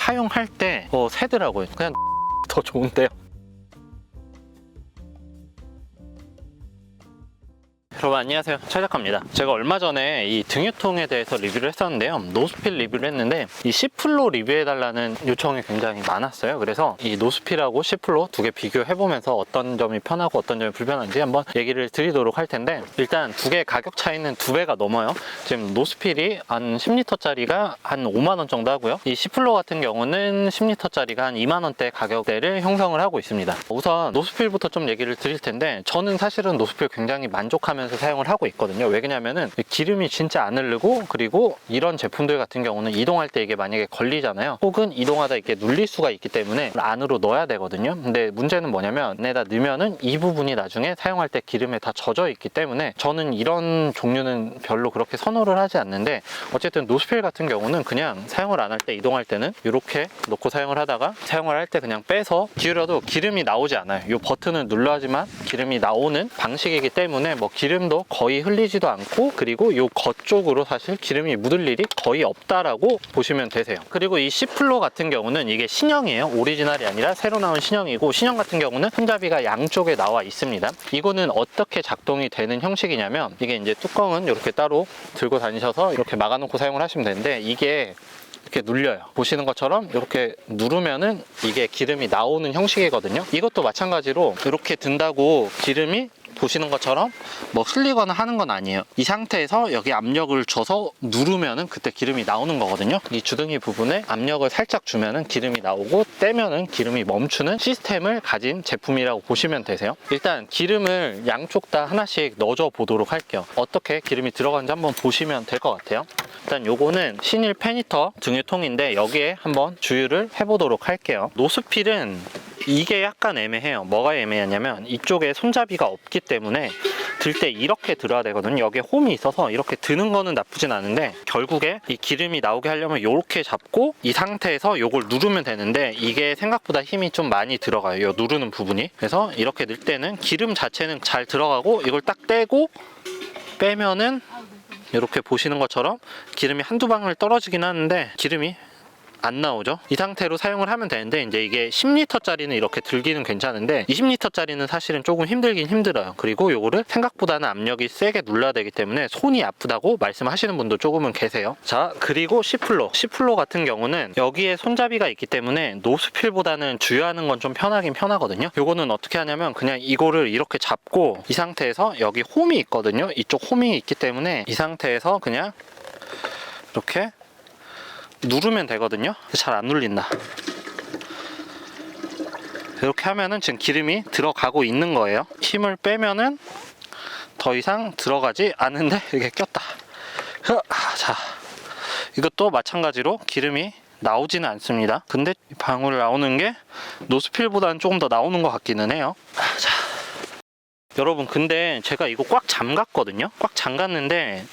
사용할 때 새더라고요. 그냥 더 좋은데요. 여러분 안녕하세요, 최작가입니다. 제가 얼마 전에 이 등유통에 대해서 리뷰를 했었는데요, 노스필 리뷰를 했는데 이 시플로 리뷰해달라는 요청이 굉장히 많았어요. 그래서 이 노스필하고 시플로 두 개 비교해보면서 어떤 점이 편하고 어떤 점이 불편한지 한번 얘기를 드리도록 할 텐데, 일단 두 개의 가격 차이는 2배가 넘어요. 지금 노스필이 한 10리터짜리가 한 5만원 정도 하고요, 이 시플로 같은 경우는 10리터짜리가 한 2만원대 가격대를 형성을 하고 있습니다. 우선 노스필부터 좀 얘기를 드릴 텐데, 저는 사실은 노스필 굉장히 만족하면서 사용을 하고 있거든요. 왜 그러냐면은 기름이 진짜 안 흐르고, 그리고 이런 제품들 같은 경우는 이동할 때 이게 만약에 걸리잖아요, 혹은 이동하다 이렇게 눌릴 수가 있기 때문에 안으로 넣어야 되거든요. 근데 문제는 뭐냐면 얘다 넣으면은 이 부분이 나중에 사용할 때 기름에 다 젖어 있기 때문에 저는 이런 종류는 별로 그렇게 선호를 하지 않는데, 어쨌든 노스필 같은 경우는 그냥 사용을 안 할 때, 이동할 때는 이렇게 놓고 사용을 하다가 사용을 할 때 그냥 빼서 기울여도 기름이 나오지 않아요. 이 버튼을 눌러야지만 기름이 나오는 방식이기 때문에 뭐 기름도 거의 흘리지도 않고, 그리고 이 겉 쪽으로 사실 기름이 묻을 일이 거의 없다라고 보시면 되세요. 그리고 이 시플로 같은 경우는 이게 신형이에요. 오리지널이 아니라 새로 나온 신형이고, 신형 같은 경우는 손잡이가 양쪽에 나와 있습니다. 이거는 어떻게 작동이 되는 형식이냐면, 이게 이제 뚜껑은 이렇게 따로 들고 다니셔서 이렇게 막아놓고 사용을 하시면 되는데, 이게 이렇게 눌려요. 보시는 것처럼 이렇게 누르면은 이게 기름이 나오는 형식이거든요. 이것도 마찬가지로 이렇게 든다고 기름이 보시는 것처럼 뭐 흘리거나 하는 건 아니에요. 이 상태에서 여기 압력을 줘서 누르면은 그때 기름이 나오는 거거든요. 이 주둥이 부분에 압력을 살짝 주면은 기름이 나오고, 떼면은 기름이 멈추는 시스템을 가진 제품이라고 보시면 되세요. 일단 기름을 양쪽 다 하나씩 넣어줘 보도록 할게요. 어떻게 기름이 들어가는지 한번 보시면 될 것 같아요. 일단 요거는 신일 페니터 등유통인데, 여기에 한번 주유를 해보도록 할게요. 노스필은 이게 약간 애매해요. 뭐가 애매하냐면, 이쪽에 손잡이가 없기 때문에 들 때 이렇게 들어야 되거든요. 여기에 홈이 있어서 이렇게 드는 거는 나쁘진 않은데, 결국에 이 기름이 나오게 하려면 이렇게 잡고 이 상태에서 이걸 누르면 되는데, 이게 생각보다 힘이 좀 많이 들어가요, 이 누르는 부분이. 그래서 이렇게 넣을 때는 기름 자체는 잘 들어가고, 이걸 딱 떼고 빼면은 이렇게 보시는 것처럼 기름이 한두 방울 떨어지긴 하는데 기름이 안 나오죠. 이 상태로 사용을 하면 되는데, 이제 이게 10리터짜리는 이렇게 들기는 괜찮은데 20리터짜리는 사실은 조금 힘들긴 힘들어요. 그리고 요거를 생각보다는 압력이 세게 눌러야 되기 때문에 손이 아프다고 말씀하시는 분도 조금은 계세요. 자, 그리고 시플로 같은 경우는 여기에 손잡이가 있기 때문에 노스필보다는 주유하는 건 좀 편하긴 편하거든요. 요거는 어떻게 하냐면, 그냥 이거를 이렇게 잡고 이 상태에서 여기 홈이 있거든요. 이쪽 홈이 있기 때문에 이 상태에서 그냥 이렇게 누르면 되거든요. 잘 안 눌린다. 이렇게 하면은 지금 기름이 들어가고 있는 거예요. 힘을 빼면은 더 이상 들어가지 않는데 이게 꼈다. 자, 이것도 마찬가지로 기름이 나오지는 않습니다. 근데 방울 나오는 게 노스필보다는 조금 더 나오는 것 같기는 해요. 자, 여러분, 근데 제가 이거 꽉 잠갔거든요. 꽉 잠갔는데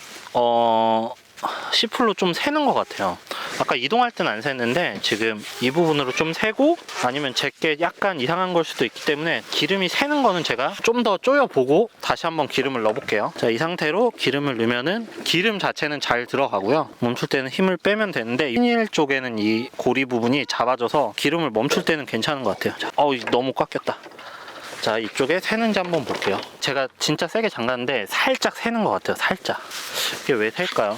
시플로 좀 새는 것 같아요. 아까 이동할 때는 안 샜는데 지금 이 부분으로 좀 새고, 아니면 제게 약간 이상한 걸 수도 있기 때문에 기름이 새는 거는 제가 좀 더 쪼여보고 다시 한번 기름을 넣어볼게요. 자, 이 상태로 기름을 넣으면은 기름 자체는 잘 들어가고요. 멈출 때는 힘을 빼면 되는데, 신일 쪽에는 이 고리 부분이 잡아줘서 기름을 멈출 때는 괜찮은 것 같아요. 자, 너무 꽉 꼈다. 자, 이쪽에 새는지 한번 볼게요. 제가 진짜 세게 잠갔는데 살짝 새는 것 같아요. 살짝. 이게 왜 셀까요?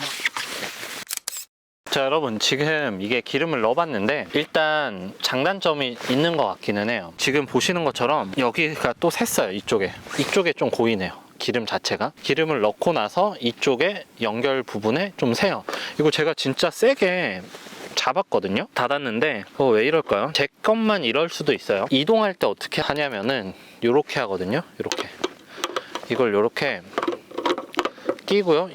자, 여러분, 지금 이게 기름을 넣어봤는데 일단 장단점이 있는 것 같기는 해요. 지금 보시는 것처럼 여기가 또 샜어요. 이쪽에 좀 고이네요. 기름 자체가. 기름을 넣고 나서 이쪽에 연결 부분에 좀 새요. 이거 제가 진짜 세게 잡았거든요. 닫았는데 왜 이럴까요? 제 것만 이럴 수도 있어요. 이동할 때 어떻게 하냐면은 요렇게 하거든요. 이걸 요렇게 끼고요.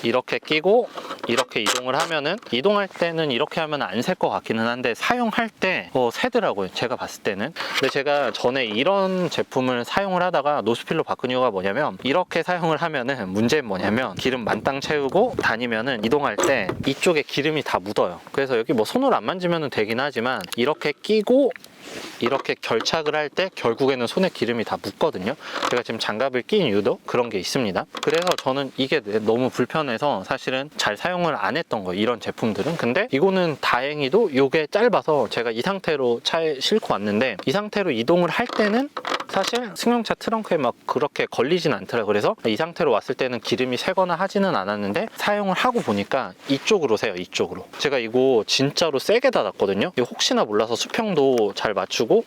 이렇게 끼고 이렇게 이동을 하면은, 이동할 때는 이렇게 하면 안 셀 것 같기는 한데 사용할 때 새더라고요, 제가 봤을 때는. 근데 제가 전에 이런 제품을 사용을 하다가 노스필로 바꾼 이유가 뭐냐면, 이렇게 사용을 하면은 문제는 뭐냐면, 기름 만땅 채우고 다니면은 이동할 때 이쪽에 기름이 다 묻어요. 그래서 여기 뭐 손으로 안 만지면 되긴 하지만 이렇게 끼고 이렇게 결착을 할 때 결국에는 손에 기름이 다 묻거든요. 제가 지금 장갑을 낀 이유도 그런 게 있습니다. 그래서 저는 이게 너무 불편해서 사실은 잘 사용을 안 했던 거예요, 이런 제품들은. 근데 이거는 다행히도 이게 짧아서 제가 이 상태로 차에 싣고 왔는데, 이 상태로 이동을 할 때는 사실 승용차 트렁크에 막 그렇게 걸리진 않더라고요. 그래서 이 상태로 왔을 때는 기름이 새거나 하지는 않았는데, 사용을 하고 보니까 이쪽으로 새요, 이쪽으로. 제가 이거 진짜로 세게 닫았거든요. 이거 혹시나 몰라서 수평도 잘 맞추고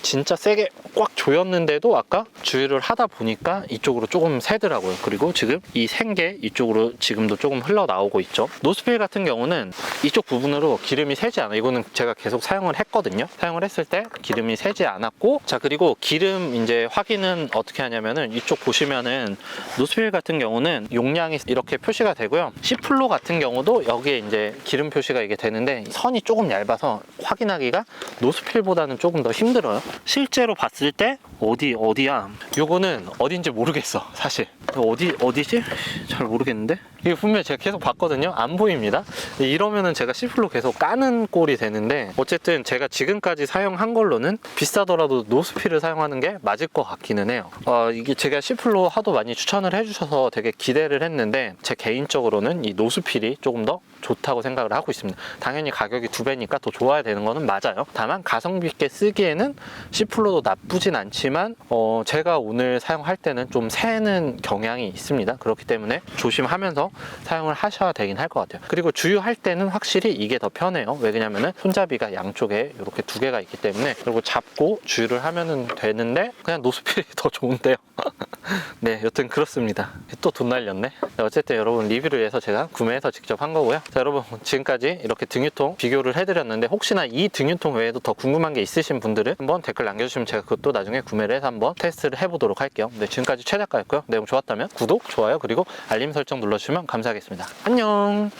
진짜 세게 꽉 조였는데도 아까 주유를 하다 보니까 이쪽으로 조금 새더라고요. 그리고 지금 이 센 게 이쪽으로 지금도 조금 흘러나오고 있죠. 노스필 같은 경우는 이쪽 부분으로 기름이 새지 않아요. 이거는 제가 계속 사용을 했거든요. 사용을 했을 때 기름이 새지 않았고, 자, 그리고 기름 이제 확인은 어떻게 하냐면은 이쪽 보시면은 노스필 같은 경우는 용량이 이렇게 표시가 되고요. C플로 같은 경우도 여기에 이제 기름 표시가 이게 되는데, 선이 조금 얇아서 확인하기가 노스필보다는 조금 더 힘들어요. 실제로 봤을 때 어디야? 요거는 어딘지 모르겠어, 사실. 어디지? 잘 모르겠는데? 이게 분명히 제가 계속 봤거든요. 안 보입니다. 이러면은 제가 C플로 계속 까는 꼴이 되는데, 어쨌든 제가 지금까지 사용한 걸로는 비싸더라도 노스필을 사용하는 게 맞을 것 같기는 해요. 이게 제가 C플로 하도 많이 추천을 해주셔서 되게 기대를 했는데, 제 개인적으로는 이 노스필이 조금 더 좋다고 생각을 하고 있습니다. 당연히 가격이 2배니까 더 좋아야 되는 거는 맞아요. 다만 가성비 있게 쓰기에는 C플로도 나쁘진 않지만 제가 오늘 사용할 때는 좀 새는 경향이 있습니다. 그렇기 때문에 조심하면서 사용을 하셔야 되긴 할 것 같아요. 그리고 주유할 때는 확실히 이게 더 편해요. 왜냐면은 손잡이가 양쪽에 이렇게 2개가 있기 때문에, 그리고 잡고 주유를 하면은 되는데 그냥 노스필이 더 좋은데요. 네, 여튼 그렇습니다. 또 돈 날렸네. 어쨌든 여러분, 리뷰를 위해서 제가 구매해서 직접 한 거고요. 자, 여러분, 지금까지 이렇게 등유통 비교를 해드렸는데, 혹시나 이 등유통 외에도 더 궁금한 게 있으신 분들은 한번 댓글 남겨주시면 제가 그것도 나중에 구매를 해서 한번 테스트를 해보도록 할게요. 네, 지금까지 최작가였고요. 내용 좋았다면 구독, 좋아요, 그리고 알림 설정 눌러주시면 감사하겠습니다. 안녕.